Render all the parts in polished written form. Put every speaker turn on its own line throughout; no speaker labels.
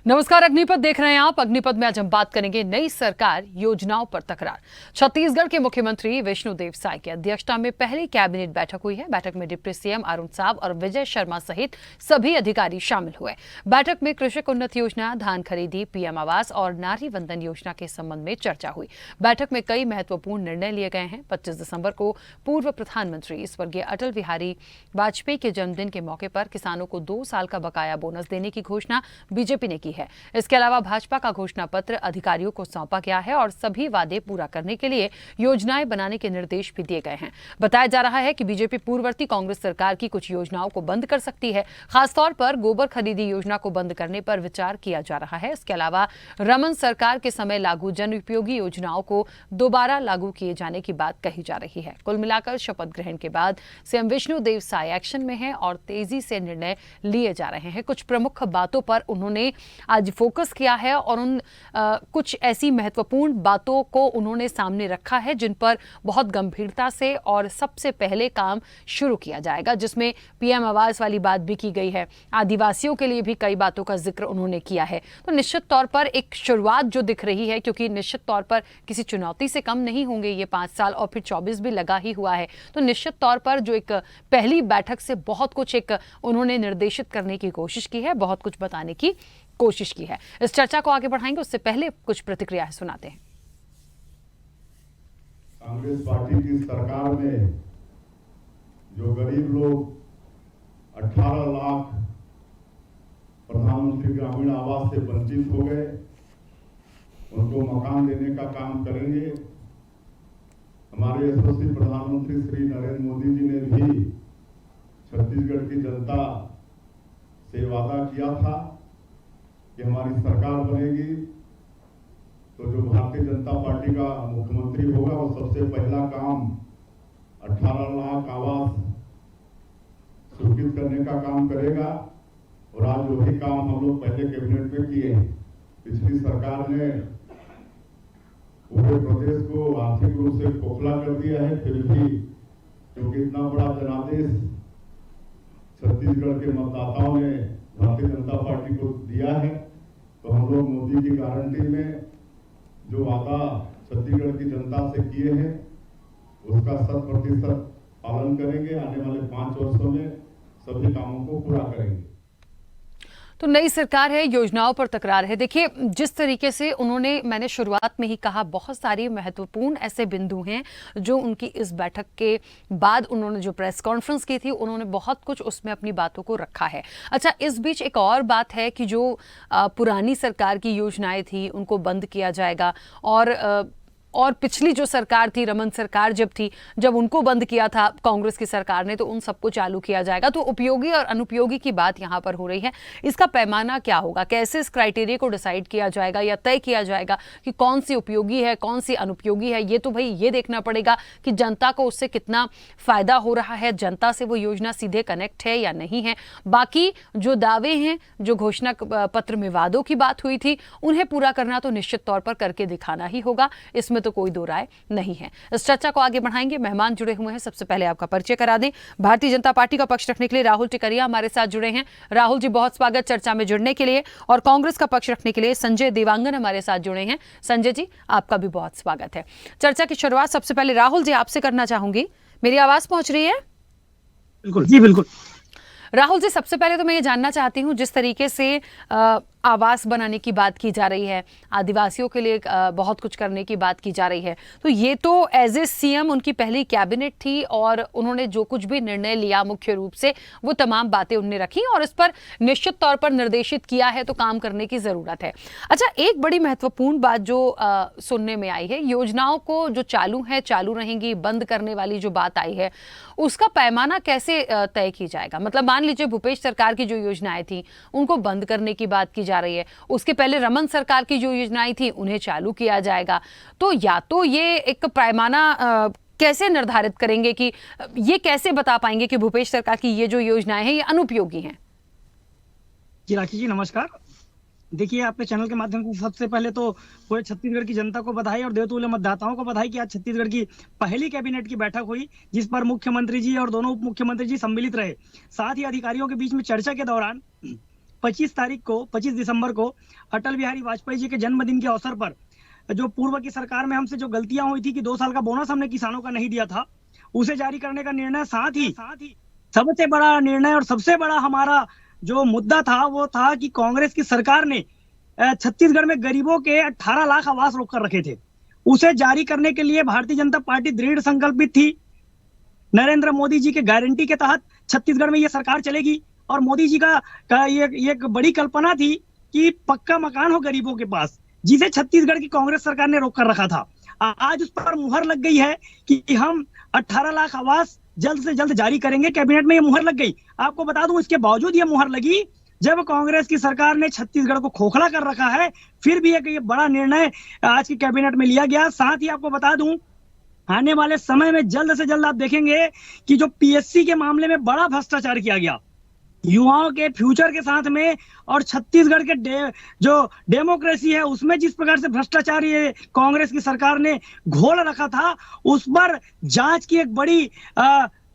नमस्कार, अग्निपथ देख रहे हैं आप। अग्निपथ में आज हम बात करेंगे नई सरकार योजनाओं पर तकरार। छत्तीसगढ़ के मुख्यमंत्री विष्णुदेव साय की अध्यक्षता में पहली कैबिनेट बैठक हुई है। बैठक में डिप्टी सीएम अरुण साव और विजय शर्मा सहित सभी अधिकारी शामिल हुए। बैठक में कृषक उन्नत योजना, धान खरीदी, पीएम आवास और नारी वंदन योजना के संबंध में चर्चा हुई। बैठक में कई महत्वपूर्ण निर्णय लिए गए हैं। 25 दिसंबर को पूर्व प्रधानमंत्री स्वर्गीय अटल बिहारी वाजपेयी के जन्मदिन के मौके पर किसानों को 2 साल का बकाया बोनस देने की घोषणा बीजेपी ने की है। इसके अलावा भाजपा का घोषणा पत्र अधिकारियों को सौंपा गया है और सभी वादे पूरा करने के लिए योजनाएं बनाने के निर्देश भी दिए गए हैं। बताया जा रहा है कि बीजेपी पूर्ववर्ती कांग्रेस सरकार की कुछ योजनाओं को बंद कर सकती है। खासतौर पर गोबर खरीदी योजना को बंद करने पर विचार किया जा रहा है। इसके अलावा रमन सरकार के समय लागू जन उपयोगी योजनाओं को दोबारा लागू किए जाने की बात कही जा रही है। कुल मिलाकर शपथ ग्रहण के बाद सीएम विष्णुदेव साय एक्शन में हैं और तेजी से निर्णय लिए जा रहे हैं। कुछ प्रमुख बातों पर उन्होंने आज फोकस किया है और कुछ ऐसी महत्वपूर्ण बातों को उन्होंने सामने रखा है जिन पर बहुत गंभीरता से और सबसे पहले काम शुरू किया जाएगा, जिसमें पीएम आवास वाली बात भी की गई है। आदिवासियों के लिए भी कई बातों का जिक्र उन्होंने किया है। तो निश्चित तौर पर एक शुरुआत जो दिख रही है, क्योंकि निश्चित तौर पर किसी चुनौती से कम नहीं होंगे ये 5 साल और फिर 24 भी लगा ही हुआ है। तो निश्चित तौर पर जो एक पहली बैठक से बहुत कुछ एक उन्होंने निर्देशित करने की कोशिश की है, बहुत कुछ बताने की कोशिश की है। इस चर्चा को आगे बढ़ाएंगे, उससे पहले कुछ प्रतिक्रियाएं सुनाते हैं।
कांग्रेस पार्टी की सरकार में जो गरीब लोग 18 लाख प्रधानमंत्री ग्रामीण आवास से वंचित हो गए, उनको मकान देने का काम करेंगे। हमारे यशस्वी प्रधानमंत्री श्री नरेंद्र मोदी जी ने भी छत्तीसगढ़ की जनता से वादा किया था कि हमारी सरकार बनेगी तो जो भारतीय जनता पार्टी का मुख्यमंत्री होगा वो सबसे पहला काम 18 लाख आवास स्वीकृत करने का काम करेगा। और आज वही काम हम लोग पहले कैबिनेट में किए हैं। पिछली सरकार ने पूरे प्रदेश को आर्थिक रूप से खोखला कर दिया है, फिर भी क्योंकि इतना बड़ा जनादेश छत्तीसगढ़ के मतदाताओं ने भारतीय जनता पार्टी को दिया है, तो हम लोग मोदी की गारंटी में जो वादा छत्तीसगढ़ की जनता से किए हैं उसका 100% पालन करेंगे। आने वाले 5 वर्षों में सभी कामों को पूरा करेंगे।
तो नई सरकार है, योजनाओं पर तकरार है। देखिए, जिस तरीके से मैंने शुरुआत में ही कहा, बहुत सारी महत्वपूर्ण ऐसे बिंदु हैं जो उनकी इस बैठक के बाद उन्होंने जो प्रेस कॉन्फ्रेंस की थी, उन्होंने बहुत कुछ उसमें अपनी बातों को रखा है। अच्छा, इस बीच एक और बात है कि जो पुरानी सरकार की योजनाएं थी उनको बंद किया जाएगा और पिछली जो सरकार थी, रमन सरकार जब उनको बंद किया था कांग्रेस की सरकार ने, तो उन सबको चालू किया जाएगा। तो उपयोगी और अनुपयोगी की बात यहां पर हो रही है। इसका पैमाना क्या होगा, कैसे इस क्राइटेरिया को डिसाइड किया जाएगा या तय किया जाएगा कि कौन सी उपयोगी है, कौन सी अनुपयोगी है? ये तो भाई ये देखना पड़ेगा कि जनता को उससे कितना फायदा हो रहा है, जनता से वो योजना सीधे कनेक्ट है या नहीं है। बाकी जो दावे हैं, जो घोषणा पत्र में वादों की बात हुई थी, उन्हें पूरा करना तो निश्चित तौर पर करके दिखाना ही होगा, इसमें तो कोई दो राय नहीं है। इस चर्चा को आगे बढ़ाएंगे। मेहमान जुड़े हुए हैं, सबसे पहले आपका परिचय करा दें। भारतीय जनता पार्टी का पक्ष रखने के लिए राहुल टिकरिया हमारे साथ जुड़े हैं। राहुल जी, बहुत स्वागत चर्चा में जुड़ने के लिए। और कांग्रेस का पक्ष रखने के लिए संजय देवांगन हमारे साथ जुड़े हैं। संजय जी, आपका भी बहुत स्वागत है। चर्चा की शुरुआत सबसे पहले राहुल जी आपसे करना चाहूंगी। मेरी आवाज पहुंच रही है?
बिल्कुल जी, बिल्कुल।
राहुल जी, सबसे पहले तो मैं ये जानना चाहती हूँ, जिस तरीके से आवास बनाने की बात की जा रही है, आदिवासियों के लिए बहुत कुछ करने की बात की जा रही है, तो ये तो एज ए सीएम उनकी पहली कैबिनेट थी और उन्होंने जो कुछ भी निर्णय लिया मुख्य रूप से वो तमाम बातें उन्होंने रखी और इस पर निश्चित तौर पर निर्देशित किया है, तो काम करने की जरूरत है। अच्छा, एक बड़ी महत्वपूर्ण बात जो सुनने में आई है, योजनाओं को जो चालू है चालू रहेंगी, बंद करने वाली जो बात आई है उसका पैमाना कैसे तय की जाएगा? मतलब मान लीजिए भूपेश सरकार की जो योजनाएं थी उनको बंद करने की बात की जा रही है, उसके पहले रमन सरकार की जो योजनाएं थी उन्हें चालू किया जाएगा, तो या तो ये एक पैमाना कैसे निर्धारित करेंगे कि ये कैसे बता पाएंगे कि भूपेश सरकार की ये जो योजनाएं हैं ये अनुपयोगी हैं?
जी राखी जी, नमस्कार। देखिए, आपके चैनल के माध्यम से सबसे पहले तो पूरे छत्तीसगढ़ की जनता को बधाई और देवतुल्य मतदाताओं को बधाई कि आज छत्तीसगढ़ की पहली कैबिनेट की बैठक हुई, जिस पर मुख्यमंत्री जी और दोनों उप मुख्यमंत्री जी सम्मिलित रहे। साथ ही अधिकारियों के बीच में चर्चा के दौरान 25 दिसंबर को अटल बिहारी वाजपेयी जी के जन्मदिन के अवसर पर जो पूर्व की सरकार में हमसे जो गलतियां हुई थी कि 2 साल का बोनस हमने किसानों का नहीं दिया था, उसे जारी करने का निर्णय, साथ ही सबसे बड़ा निर्णय और सबसे बड़ा हमारा जो मुद्दा था वो था कि कांग्रेस की सरकार ने छत्तीसगढ़ में गरीबों के 18 लाख आवास रोक कर रखे थे। उसे जारी करने के लिए भारतीय जनता पार्टी दृढ़ संकल्पित थी। नरेंद्र मोदी जी के गारंटी के तहत छत्तीसगढ़ में ये सरकार चलेगी और मोदी जी का ये एक बड़ी कल्पना थी कि पक्का मकान हो गरीबों के पास, जिसे छत्तीसगढ़ की कांग्रेस सरकार ने रोक कर रखा था। आज उस पर मुहर लग गई है कि हम 18 लाख आवास जल्द से जल्द जारी करेंगे। कैबिनेट में ये मुहर लग गई। आपको बता दूं, इसके बावजूद ये मुहर लगी जब कांग्रेस की सरकार ने छत्तीसगढ़ को खोखला कर रखा है, फिर भी एक ये बड़ा निर्णय आज की कैबिनेट में लिया गया। साथ ही आपको बता दूं, आने वाले समय में जल्द से जल्द आप देखेंगे कि जो पीएससी के मामले में बड़ा भ्रष्टाचार किया गया युवाओं के फ्यूचर के साथ में, और छत्तीसगढ़ के जो डेमोक्रेसी है उसमें जिस प्रकार से भ्रष्टाचार ये कांग्रेस की सरकार ने घोल रखा था, उस पर जांच की एक बड़ी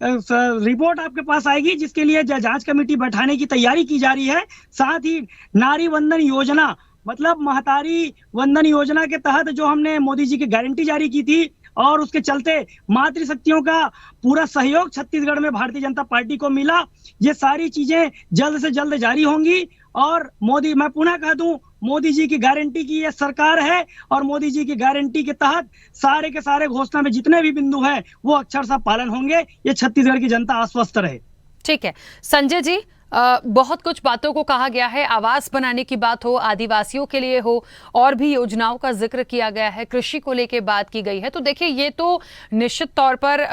रिपोर्ट आपके पास आएगी, जिसके लिए जांच कमेटी बैठाने की तैयारी की जा रही है। साथ ही नारी वंदन योजना, मतलब महतारी वंदन योजना के तहत जो हमने मोदी जी की गारंटी जारी की थी और उसके चलते मातृशक्तियों का पूरा सहयोग छत्तीसगढ़ में भारतीय जनता पार्टी को मिला, ये सारी चीजें जल्द से जल्द जारी होंगी। और मोदी, मैं पुनः कह दूं, मोदी जी की गारंटी की ये सरकार है और मोदी जी की गारंटी के तहत सारे के सारे घोषणा में जितने भी बिंदु हैं वो अक्षरशः पालन होंगे। ये छत्तीसगढ़ की जनता आश्वस्त रहे।
ठीक है संजय जी, बहुत कुछ बातों को कहा गया है, आवास बनाने की बात हो, आदिवासियों के लिए हो, और भी योजनाओं का जिक्र किया गया है, कृषि को लेके बात की गई है। तो देखिए, ये तो निश्चित तौर पर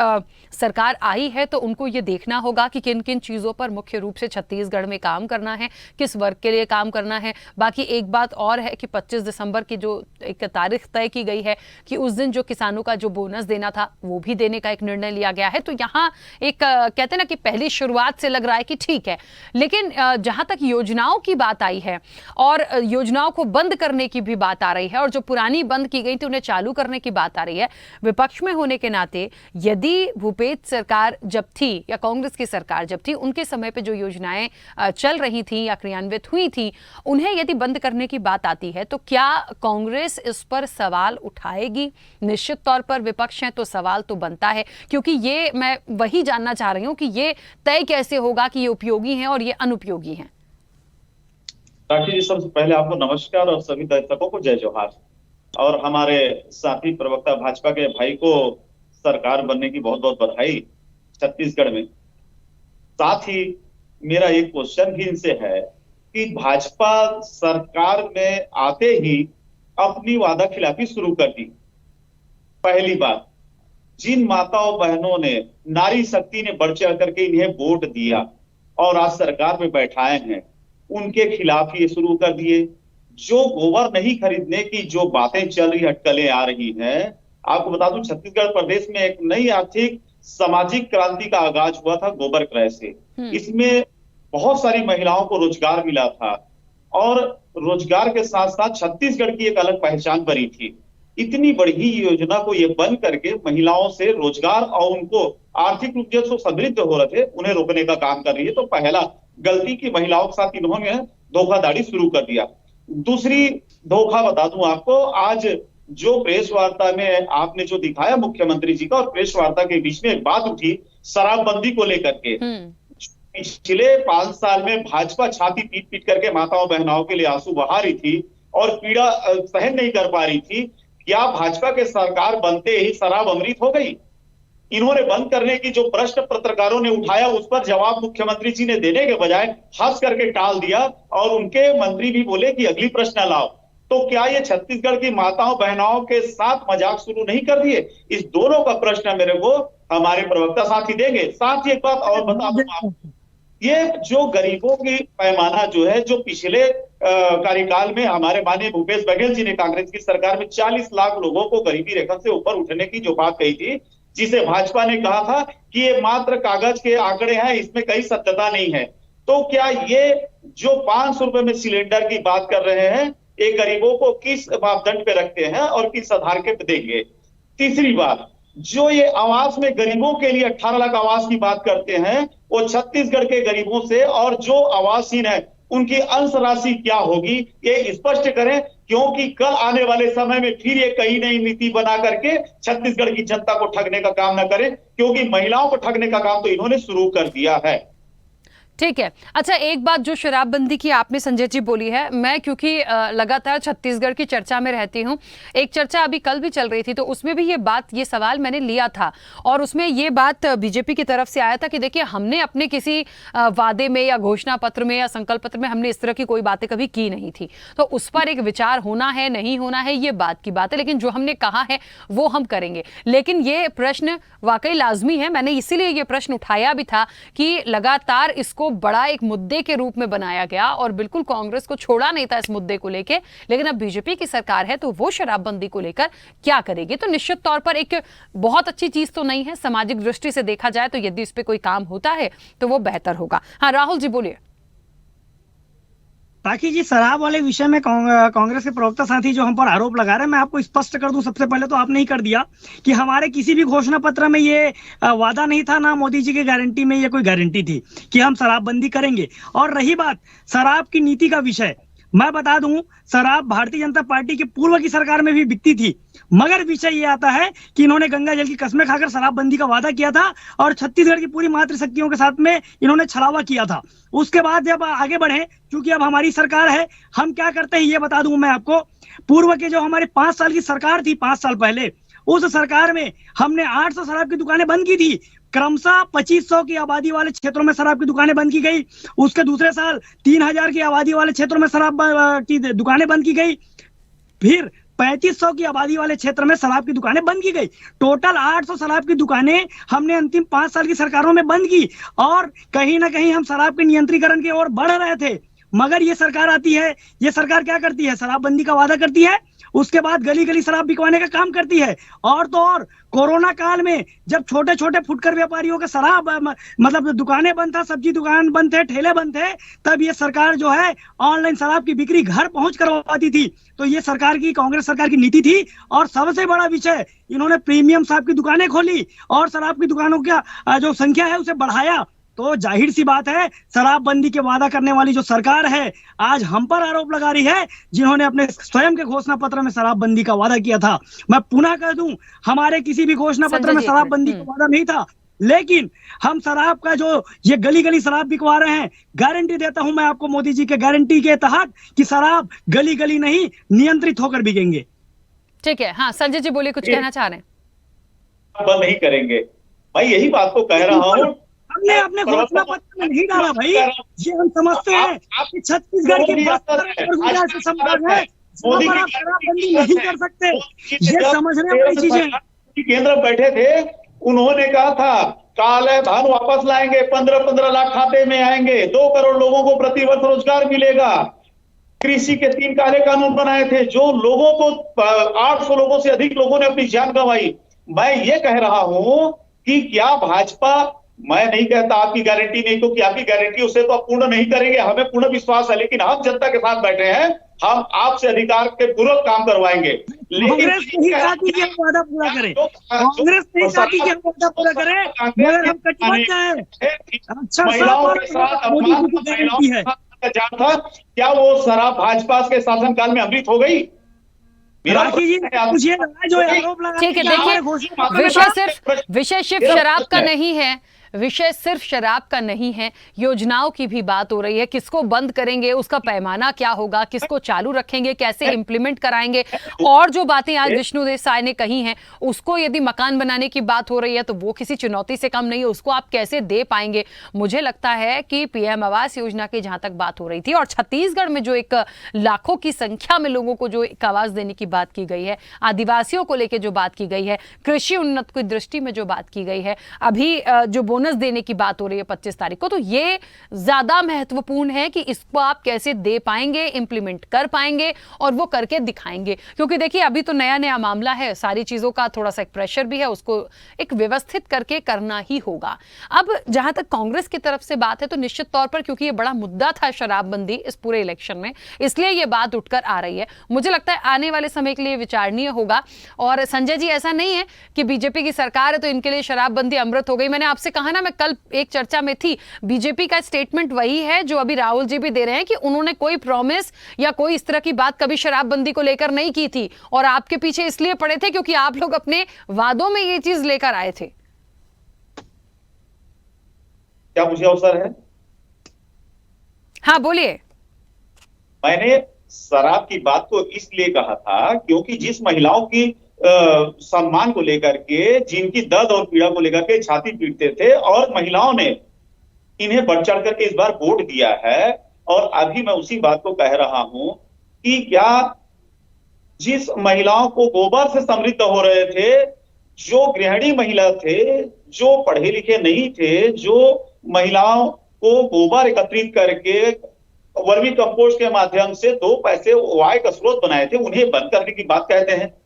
सरकार आई है तो उनको ये देखना होगा कि किन किन चीज़ों पर मुख्य रूप से छत्तीसगढ़ में काम करना है, किस वर्ग के लिए काम करना है। बाकी एक बात और है कि 25 दिसंबर की जो एक तारीख तय की गई है कि उस दिन जो किसानों का जो बोनस देना था वो भी देने का एक निर्णय लिया गया है। तो यहाँ एक कहते हैं ना कि पहली शुरुआत से लग रहा है कि ठीक है, लेकिन जहां तक योजनाओं की बात आई है और योजनाओं को बंद करने की भी बात आ रही है और जो पुरानी बंद की गई थी उन्हें चालू करने की बात आ रही है, विपक्ष में होने के नाते यदि भूपेश सरकार जब थी या कांग्रेस की सरकार जब थी, उनके समय पे जो योजनाएं चल रही थी या क्रियान्वित हुई थी, उन्हें यदि बंद करने की बात आती है तो क्या कांग्रेस इस पर सवाल उठाएगी? निश्चित तौर पर विपक्ष है तो सवाल तो बनता है, क्योंकि ये मैं वही जानना चाह रही हूं कि ये तय कैसे होगा कि ये उपयोगी हैं और ये अनुपयोगी हैं।
राखी जी, सबसे पहले आपको नमस्कार और सभी दर्शकों को जय जोहार, और हमारे साथी प्रवक्ता भाजपा के भाई को सरकार बनने की बहुत बहुत बधाई छत्तीसगढ़ में। साथ ही मेरा एक क्वेश्चन भी इनसे है कि भाजपा सरकार में आते ही अपनी वादा खिलाफी शुरू कर दी। पहली बात, जिन माताओं बहनों ने, नारी शक्ति ने बढ़ चढ़ करके इन्हें वोट दिया और आज सरकार में बैठाए हैं, उनके खिलाफ ये शुरू कर दिए। जो गोबर नहीं खरीदने की जो बातें चल रही, अटकलें आ रही हैं, आपको बता दूं छत्तीसगढ़ प्रदेश में एक नई आर्थिक सामाजिक क्रांति का आगाज हुआ था गोबर क्रय से। इसमें बहुत सारी महिलाओं को रोजगार मिला था और रोजगार के साथ साथ छत्तीसगढ़ की एक अलग पहचान बनी थी। इतनी बड़ी योजना को ये बंद करके महिलाओं से रोजगार और उनको आर्थिक रूप से जो समृद्ध हो रहे थे उन्हें रोकने का काम कर रही है। तो पहला गलती की महिलाओं के साथ इन्होंने धोखाधड़ी शुरू कर दिया। दूसरी धोखा बता दूं आपको, आज जो प्रेस वार्ता में आपने जो दिखाया मुख्यमंत्री जी का और प्रेस वार्ता के बीच में एक बात उठी शराबबंदी को लेकर के। पिछले 5 साल में भाजपा छाती पीट पीट करके माताओं बहनाओं के लिए आंसू बहा रही थी और पीड़ा सहन नहीं कर पा रही थी। क्या भाजपा के सरकार बनते ही शराब अमृत हो गई? इन्होंने बंद करने की जो प्रश्न पत्रकारों ने उठाया उस पर जवाब मुख्यमंत्री जी ने देने के बजाय हंस करके टाल दिया और उनके मंत्री भी बोले कि अगली प्रश्न लाओ। तो क्या ये छत्तीसगढ़ की माताओं बहनाओं के साथ मजाक शुरू नहीं कर दिए? इस दोनों का प्रश्न मेरे को हमारे प्रवक्ता साथी देंगे। साथ ही एक बात और बता दूं आपको, ये जो गरीबों की पैमाना जो है, जो पिछले कार्यकाल में हमारे माननीय भूपेश बघेल जी ने कांग्रेस की सरकार में 40 लाख लोगों को गरीबी रेखा से ऊपर उठने की जो बात कही थी, जिसे भाजपा ने कहा था कि ये मात्र कागज के आंकड़े हैं, इसमें कहीं सत्यता नहीं है। तो क्या ये जो 500 रुपए में सिलेंडर की बात कर रहे हैं, ये गरीबों को किस मापदंड पे रखते हैं और किस आधार पे देंगे? तीसरी बात, जो ये आवास में गरीबों के लिए 18 लाख आवास की बात करते हैं, वो छत्तीसगढ़ के गरीबों से और जो आवासहीन है उनकी अंश राशि क्या होगी, ये स्पष्ट करें, क्योंकि कल आने वाले समय में फिर ये कहीं नई नीति बना करके छत्तीसगढ़ की जनता को ठगने का काम न करें, क्योंकि महिलाओं को ठगने का काम तो इन्होंने शुरू कर दिया है।
ठीक है। अच्छा, एक बात जो शराबबंदी की आपने संजय जी बोली है, मैं क्योंकि लगातार छत्तीसगढ़ की चर्चा में रहती हूँ, एक चर्चा अभी कल भी चल रही थी, तो उसमें भी ये सवाल मैंने लिया था और उसमें ये बात बीजेपी की तरफ से आया था कि देखिए, हमने अपने किसी वादे में या घोषणा पत्र में या संकल्प पत्र में हमने इस तरह की कोई बातें कभी की नहीं थी, तो उस पर एक विचार होना है नहीं होना है ये बात की बात है, लेकिन जो हमने कहा है वो हम करेंगे। लेकिन ये प्रश्न वाकई लाजमी है, मैंने इसीलिए ये प्रश्न उठाया भी था कि लगातार इसको बड़ा एक मुद्दे के रूप में बनाया गया और बिल्कुल कांग्रेस को छोड़ा नहीं था इस मुद्दे को लेकर, लेकिन अब बीजेपी की सरकार है तो वो शराबबंदी को लेकर क्या करेगी। तो निश्चित तौर पर एक बहुत अच्छी चीज तो नहीं है, सामाजिक दृष्टि से देखा जाए तो यदि इस पे कोई काम होता है तो वो बेहतर होगा। हाँ राहुल जी बोलिए।
ताकि जी शराब वाले विषय में कांग्रेस के प्रवक्ता साथी जो हम पर आरोप लगा रहे हैं, मैं आपको स्पष्ट कर दूं, सबसे पहले तो आपने ही कर दिया कि हमारे किसी भी घोषणा पत्र में ये वादा नहीं था, ना मोदी जी की गारंटी में ये कोई गारंटी थी कि हम शराबबंदी करेंगे। और रही बात शराब की नीति का विषय, मैं बता दूं शराब भारतीय जनता पार्टी के पूर्व की सरकार में भी बिकती थी, मगर विषय ये आता है कि इन्होंने गंगा जल की कस्में खाकर शराबबंदी का वादा किया था और छत्तीसगढ़ की पूरी मातृशक्तियों के साथ में इन्होंने छलावा किया था। उसके बाद जब आगे बढ़े, क्योंकि अब हमारी सरकार है, हम क्या करते हैं ये बता दूं मैं आपको। पूर्व के जो हमारे 5 साल की सरकार थी, 5 साल पहले, उस सरकार में हमने 800 शराब की दुकानें बंद की थी, क्रमशः 2500 की आबादी वाले क्षेत्रों में शराब की दुकानें बंद की गई। उसके दूसरे साल 3000 की आबादी वाले क्षेत्रों में शराब की दुकानें बंद की गई, फिर 3500 की आबादी वाले क्षेत्र में शराब की दुकानें बंद की गई। टोटल 800 शराब की दुकानें हमने अंतिम 5 साल की सरकारों में बंद की और कहीं ना कहीं हम शराब के नियंत्रीकरण की ओर बढ़ रहे थे। मगर ये सरकार आती है, ये सरकार क्या करती है, शराबबंदी का वादा करती है, उसके बाद गली गली शराब बिकवाने का काम करती है। और तो और कोरोना काल में जब छोटे छोटे फुटकर व्यापारियों के शराब मतलब दुकानें बंद था, सब्जी दुकान बंद थे, ठेले बंद थे, तब ये सरकार जो है ऑनलाइन शराब की बिक्री घर पहुंच करवाती थी। तो ये सरकार की, कांग्रेस सरकार की नीति थी। और सबसे बड़ा विषय, इन्होंने प्रीमियम शराब की दुकानें खोली और शराब की दुकानों का जो संख्या है उसे बढ़ाया। तो जाहिर सी बात है, शराबबंदी के वादा करने वाली जो सरकार है आज हम पर आरोप लगा रही है, जिन्होंने अपने स्वयं के घोषणा पत्र में शराबबंदी का वादा किया था। मैं पुनः कह दूं, हमारे किसी भी घोषणा पत्र में शराबबंदी का वादा नहीं था, लेकिन हम शराब का जो ये गली गली शराब बिकवा रहे हैं, गारंटी देता हूं मैं आपको मोदी जी के गारंटी के तहत कि शराब गली गली नहीं, नियंत्रित होकर बिकेंगे।
ठीक है। हाँ संजय जी बोलिए, कुछ कहना चाह रहे हैं।
बंद नहीं करेंगे भाई, यही बात को कह रहा हूँ।
हमने अपने घोषणा पत्र में नहीं डाला भाई, ये हम समझते हैं कि छत्तीसगढ़ की से संबंध है, शराबबंदी नहीं कर सकते, ये समझने वाली चीजें।
केंद्र बैठे थे, उन्होंने कहा था काले धन वापस लाएंगे, 15-15 लाख खाते में आएंगे, 2 करोड़ लोगों को प्रतिवर्ष रोजगार मिलेगा। कृषि के 3 काले कानून बनाए थे, जो लोगों को 800 लोगों से अधिक लोगों ने अपनी जान गंवाई। मैं ये कह रहा हूं कि क्या भाजपा, मैं नहीं कहता आपकी गारंटी नहीं, क्योंकि आपकी गारंटी उसे तो आप पूर्ण नहीं करेंगे, हमें पूर्ण विश्वास है, लेकिन हम जनता के साथ बैठे हैं, हम आपसे अधिकार के पूर्वक काम करवाएंगे।
कांग्रेस नहीं चाहती कि हम वादा पूरा करें, कांग्रेस नहीं चाहती कि हम वादा पूरा करें, मगर हम कटिबद्ध हैं। अच्छा,
महिलाओं के साथ
गारंटी है।
था क्या वो शराब भाजपा के शासनकाल में अमृत हो गई?
ठीक है, देखिए विषय सिर्फ शराब का नहीं है, विषय सिर्फ शराब का नहीं है, योजनाओं की भी बात हो रही है। किसको बंद करेंगे, उसका पैमाना क्या होगा, किसको चालू रखेंगे, कैसे इंप्लीमेंट कराएंगे, और जो बातें आज विष्णुदेव साय ने कही हैं, उसको यदि मकान बनाने की बात हो रही है तो वो किसी चुनौती से कम नहीं है, उसको आप कैसे दे पाएंगे। मुझे लगता है कि पीएम आवास योजना की जहां तक बात हो रही थी और छत्तीसगढ़ में जो एक लाखों की संख्या में लोगों को जो एक आवास देने की बात की गई है, आदिवासियों को लेकर जो बात की गई है, कृषि उन्नत की दृष्टि में जो बात की गई है, अभी जो बोनस देने की बात हो रही है 25 तारीख को, तो ये ज्यादा महत्वपूर्ण है कि इसको आप कैसे दे पाएंगे, इंप्लीमेंट कर पाएंगे और वो करके दिखाएंगे। क्योंकि देखिए अभी तो नया नया मामला है, सारी चीजों का थोड़ा सा एक प्रेशर भी है, उसको एक व्यवस्थित करके करना ही होगा। अब जहां तक कांग्रेस की तरफ से बात है, तो निश्चित तौर पर क्योंकि ये बड़ा मुद्दा था शराबबंदी इस पूरे इलेक्शन में, इसलिए ये बात उठकर आ रही है। मुझे लगता है आने वाले समय के लिए विचारणीय होगा। और संजय जी, ऐसा नहीं है कि बीजेपी की सरकार है तो इनके लिए शराबबंदी अमृत हो गई। मैंने आपसे कहा कहा ना, मैं कल एक चर्चा में थी, बीजेपी का स्टेटमेंट वही है जो अभी राहुल जी भी दे रहे हैं कि उन्होंने कोई प्रॉमिस या कोई इस तरह की बात कभी शराबबंदी को लेकर नहीं की थी, और आपके पीछे इसलिए पड़े थे क्योंकि आप लोग अपने वादों में ये चीज लेकर आए थे।
क्या मुझे अवसर है?
हाँ बोलिए।
मैंने शराब की बात को इसलिए कहा था क्योंकि जिस महिलाओं की सम्मान को लेकर के, जिनकी दर्द और पीड़ा को लेकर के छाती पीटते थे, और महिलाओं ने इन्हें बढ़ चढ़ करके इस बार वोट दिया है। और अभी मैं उसी बात को कह रहा हूं कि क्या जिस महिलाओं को गोबर से समृद्ध हो रहे थे, जो गृहिणी महिला थे, जो पढ़े लिखे नहीं थे, जो महिलाओं को गोबर एकत्रित करके वर्मी कंपोस्ट के माध्यम से 2 पैसे आय का स्रोत बनाए थे, उन्हें बंद करने की बात कहते हैं।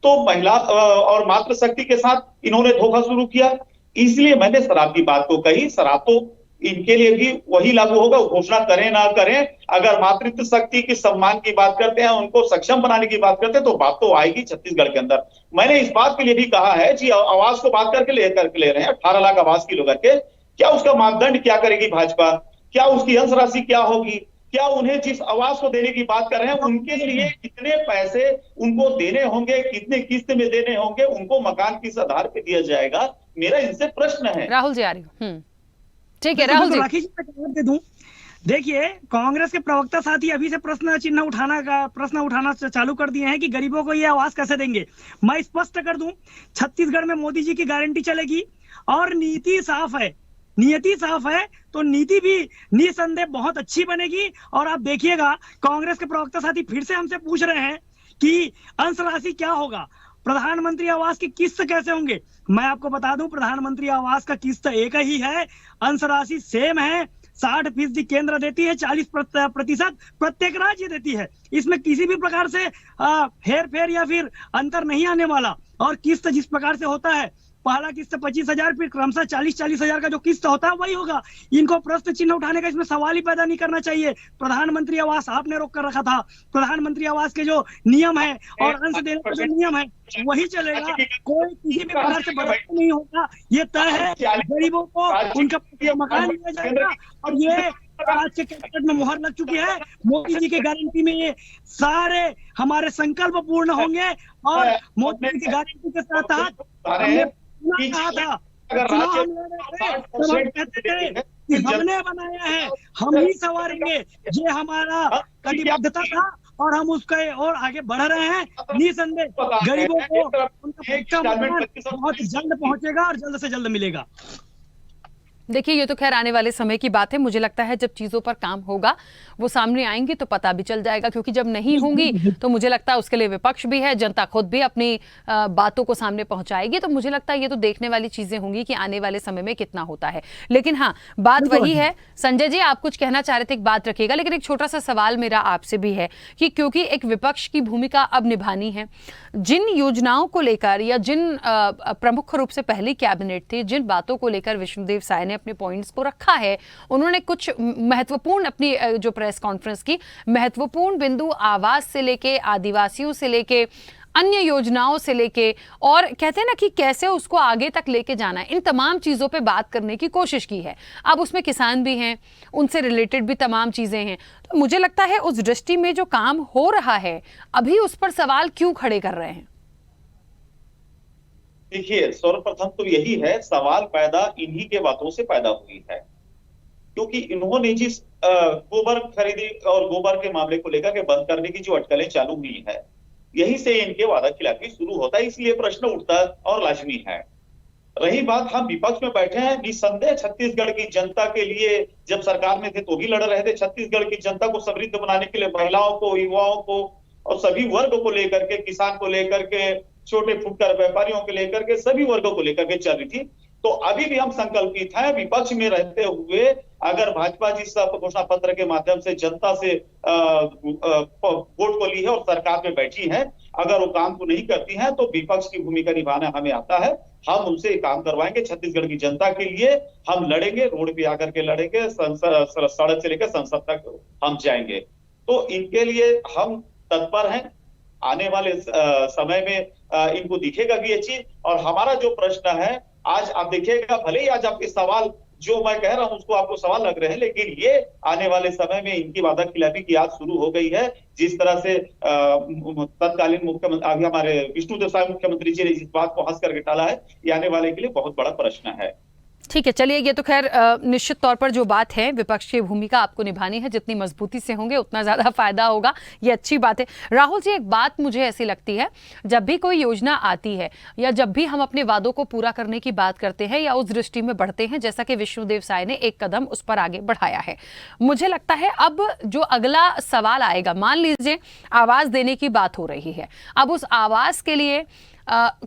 तो महिला और मातृ शक्ति के साथ इन्होंने धोखा शुरू किया, इसलिए मैंने शराब की बात को कही। शराब तो इनके लिए भी वही लागू होगा, घोषणा करें ना करें। अगर मातृत्व शक्ति की सम्मान की बात करते हैं, उनको सक्षम बनाने की बात करते हैं, तो बात तो आएगी छत्तीसगढ़ के अंदर। मैंने इस बात के लिए भी कहा है जी, आवास को बात करके ले रहे हैं 18 लाख आवास की लोग करके, क्या उसका मापदंड क्या करेगी भाजपा, क्या उसकी अंश राशि क्या होगी, क्या उन्हें जिस आवास को देने की बात कर रहे हैं उनके लिए कितने पैसे उनको देने होंगे, कितने किस्त में देने होंगे, उनको मकान किस आधार पे दिया जाएगा, मेरा इनसे प्रश्न है।
राहुल जी आ रही हूँ। ठीक है राहुल जी।
राखी जी मैं जवाब दे दूं। देखिए, कांग्रेस के प्रवक्ता साथी अभी से प्रश्न उठाना चालू कर दिए हैं कि गरीबों को ये आवास कैसे देंगे। मैं स्पष्ट कर दूं, छत्तीसगढ़ में मोदी जी की गारंटी चलेगी और नीति साफ है। नियति साफ है तो नीति भी निसंदेह बहुत अच्छी बनेगी। और आप देखिएगा, कांग्रेस के प्रवक्ता साथी फिर से हमसे पूछ रहे हैं कि अंश राशि क्या होगा, प्रधानमंत्री आवास की किस्त कैसे होंगे। मैं आपको बता दूं, प्रधानमंत्री आवास का किस्त एक ही है, अंश राशि सेम है। 60% केंद्र देती है, 40% प्रत्येक राज्य देती है। इसमें किसी भी प्रकार से हेर फेर या फिर अंतर नहीं आने वाला। और किस्त जिस प्रकार से होता है, पहला किस्त 25,000, फिर क्रमशः 40,000 का जो किस्त होता है वही होगा। इनको प्रश्न चिन्ह उठाने का इसमें सवाल ही पैदा नहीं करना चाहिए। प्रधानमंत्री आवास आपने रोक कर रखा था, प्रधानमंत्री आवास के जो नियम है और अंश देने का जो नियम है वही चलेगा। कोई किसी भी प्रकार से बदलाव नहीं होगा, ये तय है। गरीबों को उनका मकान दिया जाएगा। और ये आज के कैबिनेट में मुहर लग चुकी है। मोदी जी की गारंटी में ये सारे हमारे संकल्प पूर्ण होंगे। और मोदी जी की गारंटी के साथ हमने कहा था, हमने बनाया है, हम ही संवारेंगे, ये हमारा प्रतिबद्धता था और हम उसके और आगे बढ़ रहे हैं। निसंदेह गरीबों को उनका बहुत जल्द पहुंचेगा और जल्द से जल्द मिलेगा।
देखिए, ये तो खैर आने वाले समय की बात है। मुझे लगता है जब चीज़ों पर काम होगा वो सामने आएंगी तो पता भी चल जाएगा, क्योंकि जब नहीं होंगी तो मुझे लगता है उसके लिए विपक्ष भी है, जनता खुद भी अपनी बातों को सामने पहुंचाएगी। तो मुझे लगता है ये तो देखने वाली चीज़ें होंगी कि आने वाले समय में कितना होता है। लेकिन हाँ, बात वही है। संजय जी, आप कुछ कहना चाह रहे थे, एक बात रखिएगा। लेकिन एक छोटा सा सवाल मेरा आपसे भी है कि क्योंकि एक विपक्ष की भूमिका अब निभानी है, जिन योजनाओं को लेकर या जिन प्रमुख रूप से पहली कैबिनेट थी, जिन बातों को लेकर विष्णुदेव साय ने अपने पॉइंट्स को रखा है, उन्होंने कुछ महत्वपूर्ण अपनी जो प्रेस कॉन्फ्रेंस की महत्वपूर्ण बिंदु आवास से लेके, आदिवासियों से लेके, अन्य योजनाओं से लेके, और कहते हैं ना कि कैसे उसको आगे तक लेके जाना है, इन तमाम चीजों पे बात करने की कोशिश की है। अब उसमें किसान भी हैं, उनसे रिलेटेड भी तमाम चीजें हैं। तो मुझे लगता है उस दृष्टि में जो काम हो रहा है, अभी उस पर सवाल क्यों खड़े कर रहे हैं?
देखिए, सर्वप्रथम तो यही है, सवाल पैदा इन्हीं के बातों से पैदा हुई है, क्योंकि इन्होंने जिस गोबर खरीदी और गोबर के मामले को लेकर के बंद करने की जो अटकलें चालू हुई है, यही से इनके वादा खिलाफी शुरू होता है। इसलिए प्रश्न उठता और लाजमी है। रही बात, हम विपक्ष में बैठे हैं, निसंदेह छत्तीसगढ़ की जनता के लिए जब सरकार में थे तो भी लड़ रहे थे। छत्तीसगढ़ की जनता को समृद्ध बनाने के लिए महिलाओं को, युवाओं को और सभी वर्ग को लेकर के, किसान को लेकर के, छोटे फुटकर व्यापारियों को लेकर के, सभी वर्गों को लेकर के चल रही थी। तो अभी भी हम संकल्पित हैं, विपक्ष में रहते हुए अगर भाजपा जिस घोषणा पत्र के माध्यम से जनता से वोट को ली है और सरकार में बैठी है, अगर वो काम को नहीं करती हैं तो विपक्ष की भूमिका निभाना हमें आता है। हम उनसे काम करवाएंगे। छत्तीसगढ़ की जनता के लिए हम लड़ेंगे, रोड पे आकर के लड़ेंगे, सड़क से लेकर संसद तक हम जाएंगे। तो इनके लिए हम तत्पर हैं। आने वाले समय में इनको दिखेगा भी ये चीज। और हमारा जो प्रश्न है आज आप देखिएगा, भले ही आज आपके सवाल जो मैं कह रहा हूं उसको आपको सवाल लग रहे हैं, लेकिन ये आने वाले समय में इनकी वादा खिलाफी की आज शुरू हो गई है। जिस तरह से तत्कालीन मुख्यमंत्री, अभी हमारे विष्णुदेव साय मुख्यमंत्री जी ने इस बात को हंस करके टाला है, ये आने वाले के लिए बहुत बड़ा प्रश्न है।
ठीक है, चलिए, ये तो खैर निश्चित तौर पर जो बात है, विपक्ष की भूमिका आपको निभानी है, जितनी मजबूती से होंगे उतना ज्यादा फायदा होगा, ये अच्छी बात है। राहुल जी, एक बात मुझे ऐसी लगती है, जब भी कोई योजना आती है या जब भी हम अपने वादों को पूरा करने की बात करते हैं या उस दृष्टि में बढ़ते हैं, जैसा कि विष्णुदेव साय ने एक कदम उस पर आगे बढ़ाया है, मुझे लगता है अब जो अगला सवाल आएगा, मान लीजिए आवाज देने की बात हो रही है, अब उस आवाज के लिए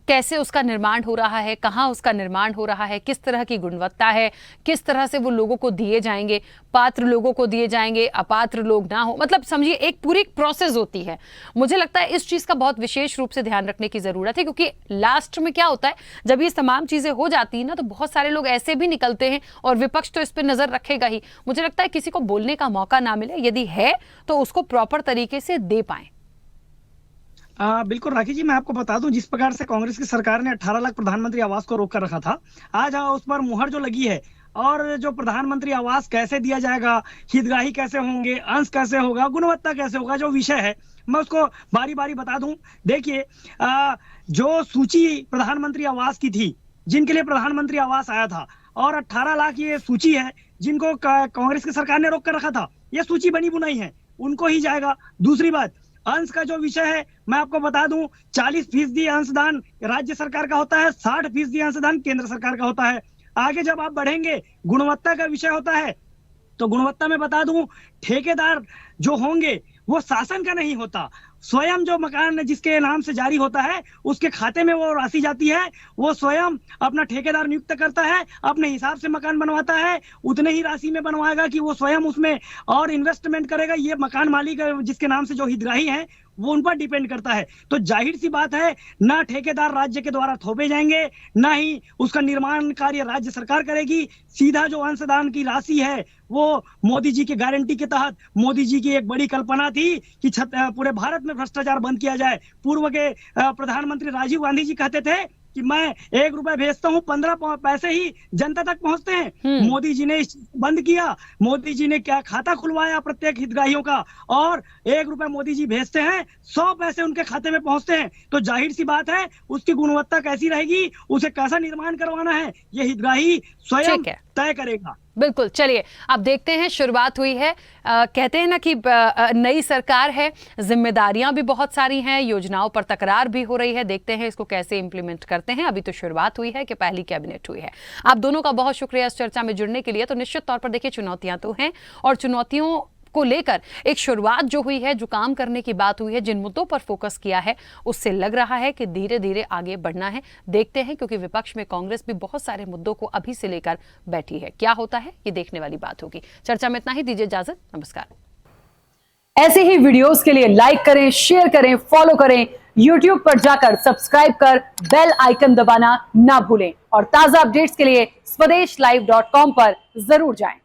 कैसे उसका निर्माण हो रहा है, कहाँ उसका निर्माण हो रहा है, किस तरह की गुणवत्ता है, किस तरह से वो लोगों को दिए जाएंगे, पात्र लोगों को दिए जाएंगे, अपात्र लोग ना हो, मतलब समझिए एक पूरी प्रोसेस होती है। मुझे लगता है इस चीज का बहुत विशेष रूप से ध्यान रखने की जरूरत है, क्योंकि लास्ट में क्या होता है, जब ये तमाम चीजें हो जाती है ना, तो बहुत सारे लोग ऐसे भी निकलते हैं और विपक्ष तो इस पर नजर रखेगा ही। मुझे लगता है किसी को बोलने का मौका ना मिले, यदि है तो उसको प्रॉपर तरीके से दे पाए।
बिल्कुल राखी जी, मैं आपको बता दूं, जिस प्रकार से कांग्रेस की सरकार ने 18 लाख प्रधानमंत्री आवास को रोक कर रखा था, आज उस पर मुहर जो लगी है, और जो प्रधानमंत्री आवास कैसे दिया जाएगा, हितग्राही कैसे होंगे, अंश कैसे होगा, गुणवत्ता कैसे होगा, जो विषय है मैं उसको बारी बारी बता दूं। देखिए, जो सूची प्रधानमंत्री आवास की थी, जिनके लिए प्रधानमंत्री आवास आया था, और 18 लाख ये सूची है जिनको कांग्रेस की सरकार ने रोक कर रखा था, ये सूची बनी बुनाई है, उनको ही जाएगा। दूसरी बात, अंश का जो विषय है, मैं आपको बता दूं, 40% अंशदान राज्य सरकार का होता है, 60% अंशदान केंद्र सरकार का होता है। आगे जब आप बढ़ेंगे, गुणवत्ता का विषय होता है, तो गुणवत्ता में बता दूं, ठेकेदार जो होंगे वो शासन का नहीं होता, स्वयं जो मकान जिसके नाम से जारी होता है उसके खाते में वो राशि जाती है, वो स्वयं अपना ठेकेदार नियुक्त करता है, अपने हिसाब से मकान बनवाता है, उतने ही राशि में बनवाएगा कि वो स्वयं उसमें और इन्वेस्टमेंट करेगा। ये मकान मालिक जिसके नाम से जो हितग्राही हैं वो उन पर डिपेंड करता है। तो जाहिर सी बात है, ना ठेकेदार राज्य के द्वारा थोपे जाएंगे, ना ही उसका निर्माण कार्य राज्य सरकार करेगी। सीधा जो अंशदान की राशि है वो मोदी जी की गारंटी के तहत, मोदी जी की एक बड़ी कल्पना थी कि पूरे भारत में भ्रष्टाचार बंद किया जाए। पूर्व के प्रधानमंत्री राजीव गांधी जी कहते थे कि मैं 1 रुपए भेजता हूँ, 15 पैसे ही जनता तक पहुंचते हैं। मोदी जी ने बंद किया, मोदी जी ने क्या खाता खुलवाया प्रत्येक हितग्राहियों का, और 1 रुपए मोदी जी भेजते हैं, 100 पैसे उनके खाते में पहुंचते हैं। तो जाहिर सी बात है, उसकी गुणवत्ता कैसी रहेगी, उसे कैसा निर्माण करवाना है, ये हितग्राही स्वयं तय करेगा।
बिल्कुल, चलिए अब देखते हैं, शुरुआत हुई है, कहते हैं ना कि नई सरकार है, जिम्मेदारियां भी बहुत सारी हैं, योजनाओं पर तकरार भी हो रही है, देखते हैं इसको कैसे इंप्लीमेंट करते हैं। अभी तो शुरुआत हुई है कि पहली कैबिनेट हुई है। आप दोनों का बहुत शुक्रिया इस चर्चा में जुड़ने के लिए। तो निश्चित तौर पर देखिए, चुनौतियां तो हैं, और चुनौतियों को लेकर एक शुरुआत जो हुई है, जो काम करने की बात हुई है, जिन मुद्दों पर फोकस किया है, उससे लग रहा है कि धीरे धीरे आगे बढ़ना है। देखते हैं, क्योंकि विपक्ष में कांग्रेस भी बहुत सारे मुद्दों को अभी से लेकर बैठी है। क्या होता है ये देखने वाली बात होगी। चर्चा में इतना ही, दीजिए इजाजत, नमस्कार। ऐसे ही वीडियोस के लिए लाइक करें, शेयर करें, फॉलो करें, YouTube पर जाकर सब्सक्राइब कर बेल आइकन दबाना ना भूलें, और ताजा अपडेट्स के लिए स्वदेशलाइव.com पर जरूर जाएं।